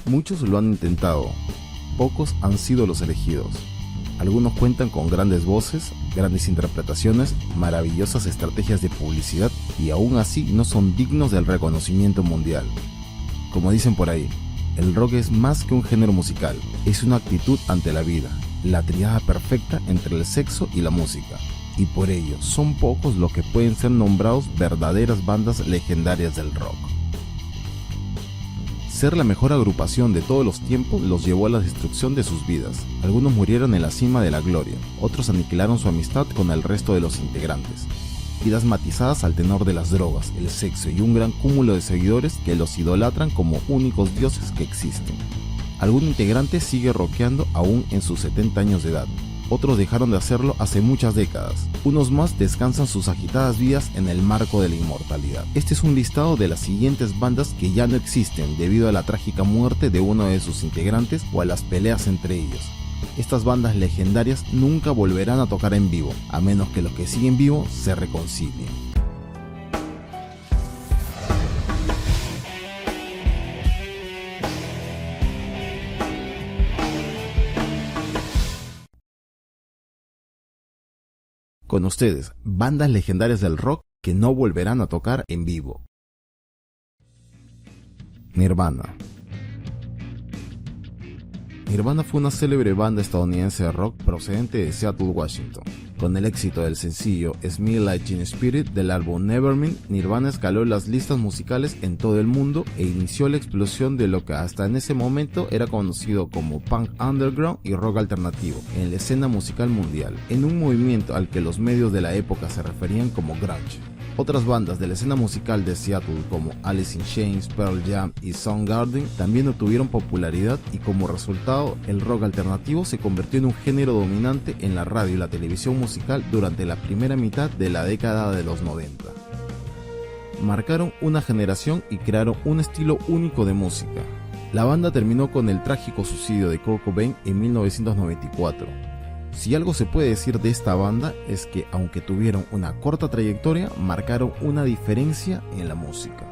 Muchos lo han intentado, pocos han sido los elegidos. Algunos cuentan con grandes voces, grandes interpretaciones, maravillosas estrategias de publicidad y aún así no son dignos del reconocimiento mundial. Como dicen por ahí, el rock es más que un género musical, es una actitud ante la vida, la tríada perfecta entre el sexo y la música. Y por ello, son pocos los que pueden ser nombrados verdaderas bandas legendarias del rock. Ser la mejor agrupación de todos los tiempos los llevó a la destrucción de sus vidas. Algunos murieron en la cima de la gloria, otros aniquilaron su amistad con el resto de los integrantes. Vidas matizadas al tenor de las drogas, el sexo y un gran cúmulo de seguidores que los idolatran como únicos dioses que existen. Algún integrante sigue rockeando aún en sus 70 años de edad. Otros dejaron de hacerlo hace muchas décadas. Unos más descansan sus agitadas vidas en el marco de la inmortalidad. Este es un listado de las siguientes bandas que ya no existen debido a la trágica muerte de uno de sus integrantes o a las peleas entre ellos. Estas bandas legendarias nunca volverán a tocar en vivo, a menos que los que siguen vivos se reconcilien. Con ustedes, bandas legendarias del rock que no volverán a tocar en vivo. Nirvana. Nirvana fue una célebre banda estadounidense de rock procedente de Seattle, Washington. Con el éxito del sencillo Smell Like Teen Spirit del álbum Nevermind, Nirvana escaló las listas musicales en todo el mundo e inició la explosión de lo que hasta en ese momento era conocido como punk underground y rock alternativo en la escena musical mundial, en un movimiento al que los medios de la época se referían como grunge. Otras bandas de la escena musical de Seattle como Alice in Chains, Pearl Jam y Soundgarden también obtuvieron popularidad y como resultado el rock alternativo se convirtió en un género dominante en la radio y la televisión musical durante la primera mitad de la década de los 90. Marcaron una generación y crearon un estilo único de música. La banda terminó con el trágico suicidio de Kurt Cobain en 1994. Si algo se puede decir de esta banda es que aunque tuvieron una corta trayectoria, marcaron una diferencia en la música.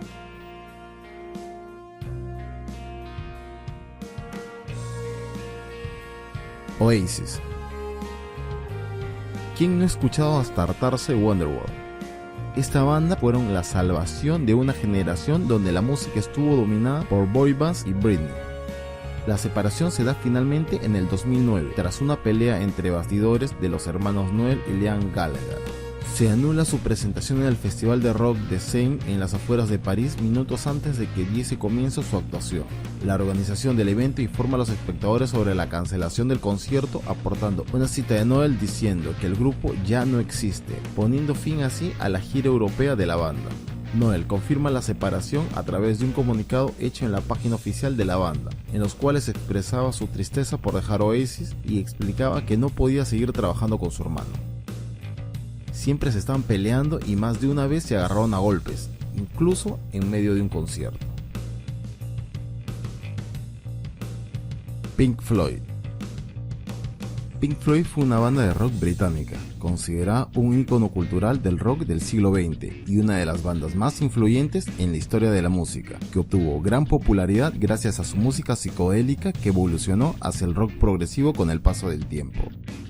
Oasis. ¿Quién no ha escuchado hasta hartarse Wonderwall? Esta banda fueron la salvación de una generación donde la música estuvo dominada por boy bands y Britney. La separación se da finalmente en el 2009, tras una pelea entre bastidores de los hermanos Noel y Liam Gallagher. Se anula su presentación en el Festival de Rock de Seine en las afueras de París minutos antes de que diese comienzo su actuación. La organización del evento informa a los espectadores sobre la cancelación del concierto, aportando una cita de Noel diciendo que el grupo ya no existe, poniendo fin así a la gira europea de la banda. Noel confirma la separación a través de un comunicado hecho en la página oficial de la banda, en los cuales expresaba su tristeza por dejar Oasis y explicaba que no podía seguir trabajando con su hermano. Siempre se estaban peleando y más de una vez se agarraron a golpes, incluso en medio de un concierto. Pink Floyd. Pink Floyd fue una banda de rock británica, considerada un ícono cultural del rock del siglo XX y una de las bandas más influyentes en la historia de la música, que obtuvo gran popularidad gracias a su música psicodélica que evolucionó hacia el rock progresivo con el paso del tiempo.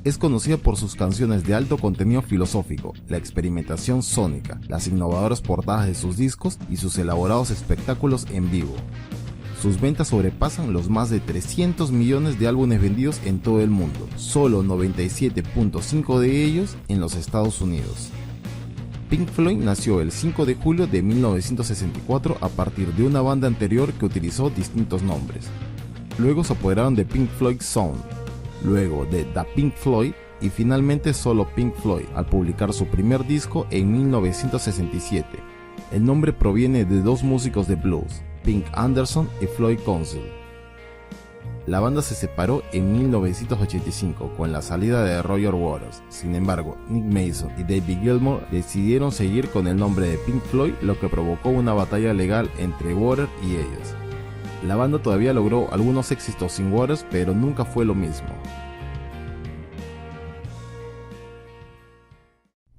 Es conocida por sus canciones de alto contenido filosófico, la experimentación sónica, las innovadoras portadas de sus discos y sus elaborados espectáculos en vivo. Sus ventas sobrepasan los más de 300 millones de álbumes vendidos en todo el mundo, solo 97.5 de ellos en los Estados Unidos. Pink Floyd nació el 5 de julio de 1964 a partir de una banda anterior que utilizó distintos nombres. Luego se apoderaron de Pink Floyd Sound, luego de The Pink Floyd y finalmente solo Pink Floyd al publicar su primer disco en 1967. El nombre proviene de dos músicos de blues, Pink Anderson y Floyd Council. La banda se separó en 1985 con la salida de Roger Waters. Sin embargo, Nick Mason y David Gilmour decidieron seguir con el nombre de Pink Floyd, lo que provocó una batalla legal entre Waters y ellos. La banda todavía logró algunos éxitos sin Waters, pero nunca fue lo mismo.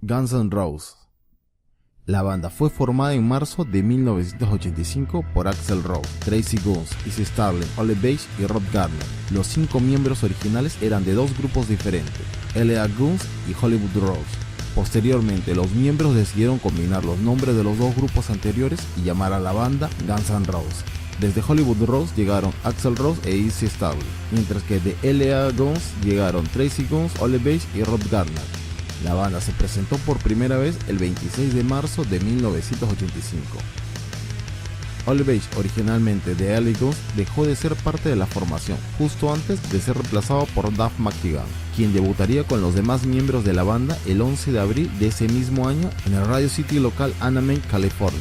Guns N' Roses. La banda fue formada en marzo de 1985 por Axl Rose, Tracy Guns, Izzy Stradlin, Ole Page y Rob Gardner. Los 5 miembros originales eran de 2 grupos diferentes, L.A. Guns y Hollywood Rose. Posteriormente, los miembros decidieron combinar los nombres de los 2 grupos anteriores y llamar a la banda Guns N' Roses. Desde Hollywood Rose llegaron Axl Rose e Izzy Stradlin, mientras que de L.A. Guns llegaron Tracy Guns, Ole Page y Rob Gardner. La banda se presentó por primera vez el 26 de marzo de 1985. Ole Page, originalmente de L.A. Guns, dejó de ser parte de la formación justo antes de ser reemplazado por Duff McKagan, quien debutaría con los demás miembros de la banda el 11 de abril de ese mismo año en el Radio City local Anaheim, California.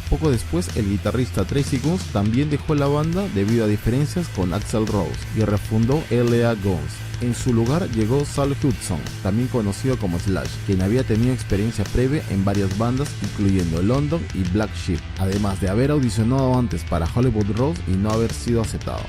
Poco después, el guitarrista Tracy Guns también dejó la banda debido a diferencias con Axl Rose y refundó L.A. Guns. En su lugar llegó Sal Hudson, también conocido como Slash, quien había tenido experiencia previa en varias bandas incluyendo London y Black Sheep, además de haber audicionado antes para Hollywood Rose y no haber sido aceptado.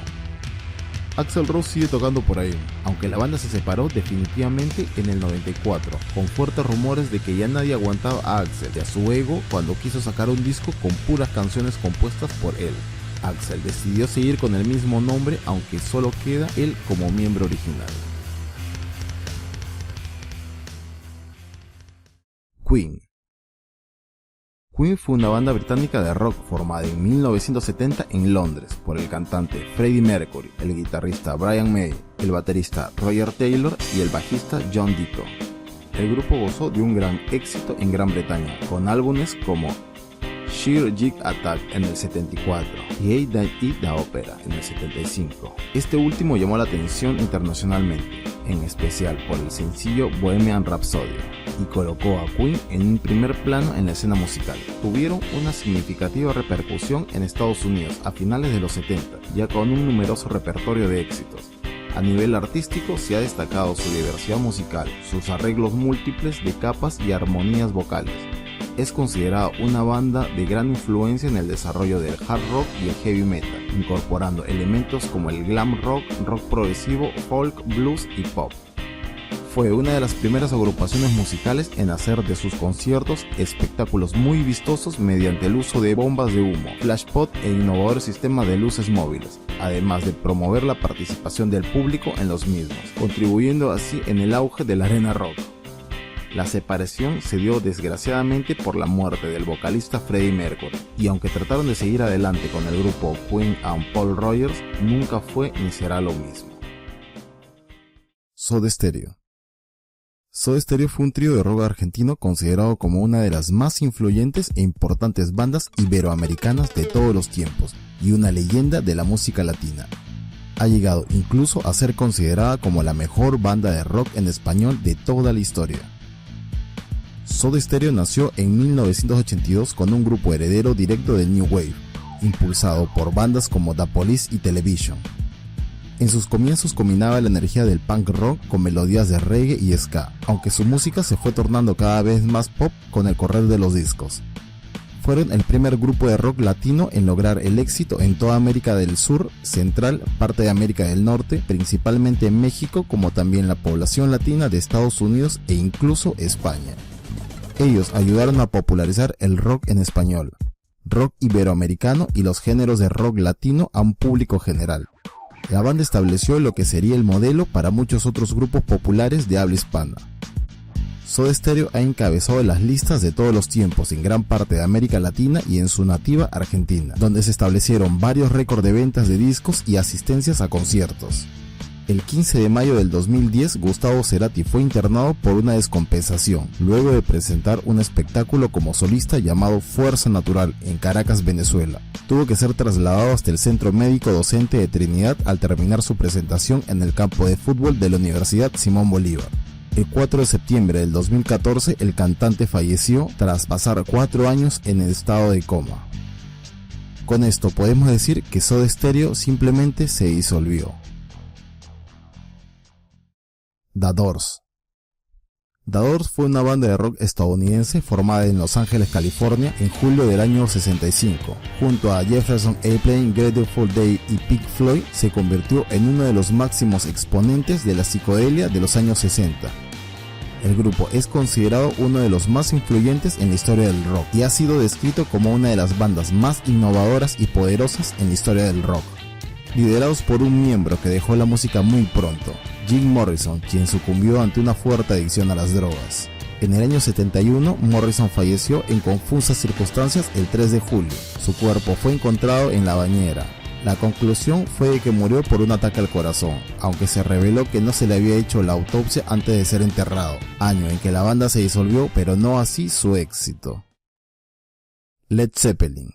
Axl Rose sigue tocando por ahí, aunque la banda se separó definitivamente en el 94, con fuertes rumores de que ya nadie aguantaba a Axl y a su ego cuando quiso sacar un disco con puras canciones compuestas por él. Axl decidió seguir con el mismo nombre, aunque solo queda él como miembro original. Queen. Queen fue una banda británica de rock formada en 1970 en Londres por el cantante Freddie Mercury, el guitarrista Brian May, el baterista Roger Taylor y el bajista John Deacon. El grupo gozó de un gran éxito en Gran Bretaña, con álbumes como Sheer Jig Attack en el 74 y Ain't That It the Opera en el 75. Este último llamó la atención internacionalmente, en especial por el sencillo Bohemian Rhapsody, y colocó a Queen en un primer plano en la escena musical. Tuvieron una significativa repercusión en Estados Unidos a finales de los 70, ya con un numeroso repertorio de éxitos. A nivel artístico se ha destacado su diversidad musical, sus arreglos múltiples de capas y armonías vocales. Es considerada una banda de gran influencia en el desarrollo del hard rock y el heavy metal, incorporando elementos como el glam rock, rock progresivo, folk, blues y pop. Fue una de las primeras agrupaciones musicales en hacer de sus conciertos espectáculos muy vistosos mediante el uso de bombas de humo, flashpot e innovador sistema de luces móviles, además de promover la participación del público en los mismos, contribuyendo así en el auge de la arena rock. La separación se dio desgraciadamente por la muerte del vocalista Freddie Mercury, y aunque trataron de seguir adelante con el grupo Queen and Paul Rogers, nunca fue ni será lo mismo. Soda Stereo. Soda Stereo fue un trío de rock argentino considerado como una de las más influyentes e importantes bandas iberoamericanas de todos los tiempos, y una leyenda de la música latina. Ha llegado incluso a ser considerada como la mejor banda de rock en español de toda la historia. Soda Stereo nació en 1982 con un grupo heredero directo del New Wave, impulsado por bandas como The Police y Television. En sus comienzos combinaba la energía del punk rock con melodías de reggae y ska, aunque su música se fue tornando cada vez más pop con el correr de los discos. Fueron el primer grupo de rock latino en lograr el éxito en toda América del Sur, Central, parte de América del Norte, principalmente en México, como también la población latina de Estados Unidos e incluso España. Ellos ayudaron a popularizar el rock en español, rock iberoamericano y los géneros de rock latino a un público general. La banda estableció lo que sería el modelo para muchos otros grupos populares de habla hispana. Soda Stereo ha encabezado las listas de todos los tiempos en gran parte de América Latina y en su nativa Argentina, donde se establecieron varios récords de ventas de discos y asistencias a conciertos. El 15 de mayo del 2010, Gustavo Cerati fue internado por una descompensación, luego de presentar un espectáculo como solista llamado Fuerza Natural en Caracas, Venezuela. Tuvo que ser trasladado hasta el Centro Médico Docente de Trinidad al terminar su presentación en el campo de fútbol de la Universidad Simón Bolívar. El 4 de septiembre del 2014, el cantante falleció tras pasar 4 años en el estado de coma. Con esto podemos decir que Soda Stereo simplemente se disolvió. The Doors. The Doors fue una banda de rock estadounidense formada en Los Ángeles, California, en julio del año 65. Junto a Jefferson Airplane, Grateful Dead y Pink Floyd, se convirtió en uno de los máximos exponentes de la psicodelia de los años 60. El grupo es considerado uno de los más influyentes en la historia del rock y ha sido descrito como una de las bandas más innovadoras y poderosas en la historia del rock. Liderados por un miembro que dejó la música muy pronto, Jim Morrison, quien sucumbió ante una fuerte adicción a las drogas. En el año 71, Morrison falleció en confusas circunstancias el 3 de julio. Su cuerpo fue encontrado en la bañera. La conclusión fue de que murió por un ataque al corazón, aunque se reveló que no se le había hecho la autopsia antes de ser enterrado, año en que la banda se disolvió, pero no así su éxito. Led Zeppelin.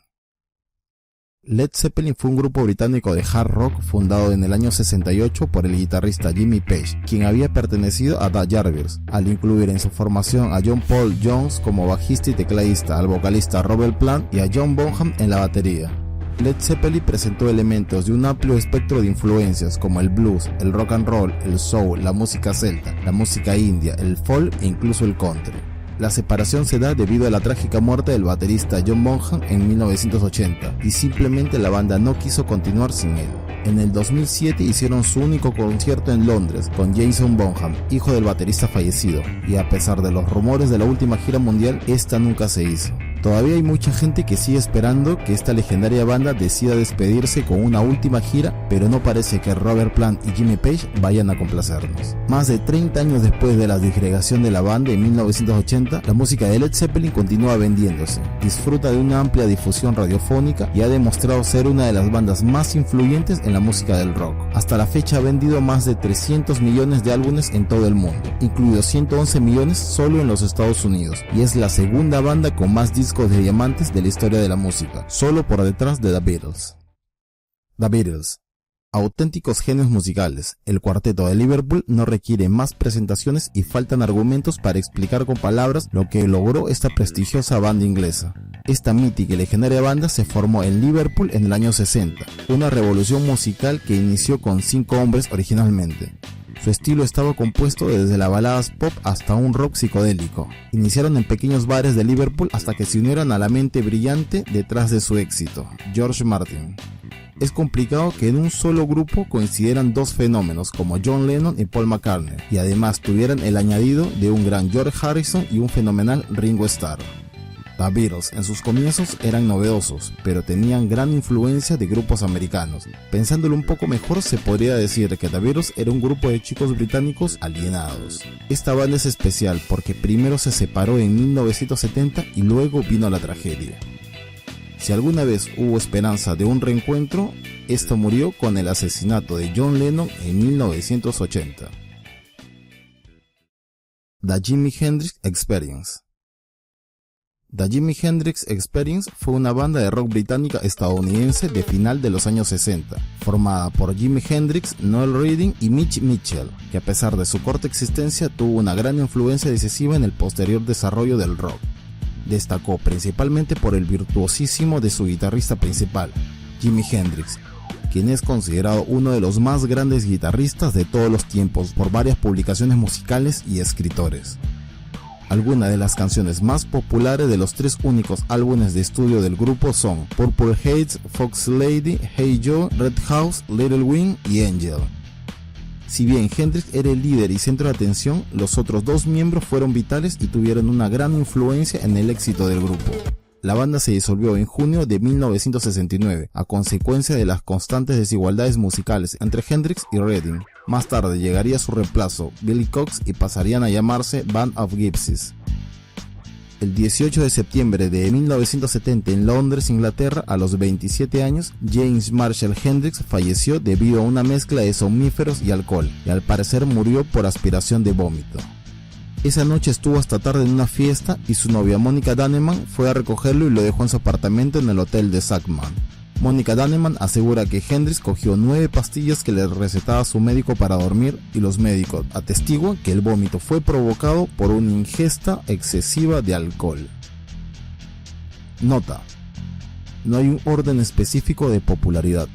Led Zeppelin fue un grupo británico de hard rock fundado en el año 68 por el guitarrista Jimmy Page, quien había pertenecido a The Yardbirds, al incluir en su formación a John Paul Jones como bajista y tecladista, al vocalista Robert Plant y a John Bonham en la batería. Led Zeppelin presentó elementos de un amplio espectro de influencias como el blues, el rock and roll, el soul, la música celta, la música india, el folk e incluso el country. La separación se da debido a la trágica muerte del baterista John Bonham en 1980 y simplemente la banda no quiso continuar sin él. En el 2007 hicieron su único concierto en Londres con Jason Bonham, hijo del baterista fallecido, y a pesar de los rumores de la última gira mundial, esta nunca se hizo. Todavía hay mucha gente que sigue esperando que esta legendaria banda decida despedirse con una última gira, pero no parece que Robert Plant y Jimmy Page vayan a complacernos. Más de 30 años después de la disgregación de la banda en 1980, la música de Led Zeppelin continúa vendiéndose, disfruta de una amplia difusión radiofónica y ha demostrado ser una de las bandas más influyentes en la música del rock. Hasta la fecha ha vendido más de 300 millones de álbumes en todo el mundo, incluidos 111 millones solo en los Estados Unidos, y es la segunda banda con más discos de diamantes de la historia de la música, solo por detrás de The Beatles. The Beatles. Auténticos genios musicales, el cuarteto de Liverpool no requiere más presentaciones y faltan argumentos para explicar con palabras lo que logró esta prestigiosa banda inglesa. Esta mítica y legendaria banda se formó en Liverpool en el año 60, una revolución musical que inició con 5 hombres originalmente. Su estilo estaba compuesto desde las baladas pop hasta un rock psicodélico. Iniciaron en pequeños bares de Liverpool hasta que se unieron a la mente brillante detrás de su éxito, George Martin. Es complicado que en un solo grupo coincidieran dos fenómenos como John Lennon y Paul McCartney, y además tuvieran el añadido de un gran George Harrison y un fenomenal Ringo Starr. The Beatles en sus comienzos eran novedosos, pero tenían gran influencia de grupos americanos. Pensándolo un poco mejor, se podría decir que The Beatles era un grupo de chicos británicos alienados. Esta banda es especial porque primero se separó en 1970 y luego vino la tragedia. Si alguna vez hubo esperanza de un reencuentro, esto murió con el asesinato de John Lennon en 1980. The Jimi Hendrix Experience. The Jimi Hendrix Experience fue una banda de rock británica estadounidense de final de los años 60, formada por Jimi Hendrix, Noel Redding y Mitch Mitchell, que a pesar de su corta existencia tuvo una gran influencia decisiva en el posterior desarrollo del rock. Destacó principalmente por el virtuosismo de su guitarrista principal, Jimi Hendrix, quien es considerado uno de los más grandes guitarristas de todos los tiempos por varias publicaciones musicales y escritores. Algunas de las canciones más populares de los 3 únicos álbumes de estudio del grupo son Purple Haze, Fox Lady, Hey Joe, Red House, Little Wing y Angel. Si bien Hendrix era el líder y centro de atención, los otros 2 miembros fueron vitales y tuvieron una gran influencia en el éxito del grupo. La banda se disolvió en junio de 1969, a consecuencia de las constantes desigualdades musicales entre Hendrix y Redding. Más tarde llegaría su reemplazo, Billy Cox, y pasarían a llamarse Band of Gypsies. El 18 de septiembre de 1970 en Londres, Inglaterra, a los 27 años, James Marshall Hendrix falleció debido a una mezcla de somníferos y alcohol, y al parecer murió por aspiración de vómito. Esa noche estuvo hasta tarde en una fiesta y su novia Monica Danneman fue a recogerlo y lo dejó en su apartamento en el hotel de Sackman. Monica Danneman asegura que Hendrix cogió 9 pastillas que le recetaba su médico para dormir y los médicos atestiguan que el vómito fue provocado por una ingesta excesiva de alcohol. Nota: no hay un orden específico de popularidad.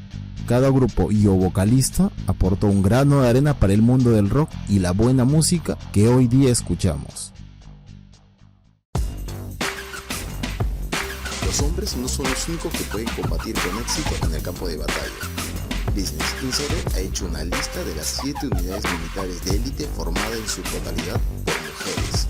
Cada grupo y o vocalista aportó un grano de arena para el mundo del rock y la buena música que hoy día escuchamos. Los hombres no son los únicos que pueden combatir con éxito en el campo de batalla. Business Insider ha hecho una lista de las 7 unidades militares de élite formada en su totalidad por mujeres. mujeres.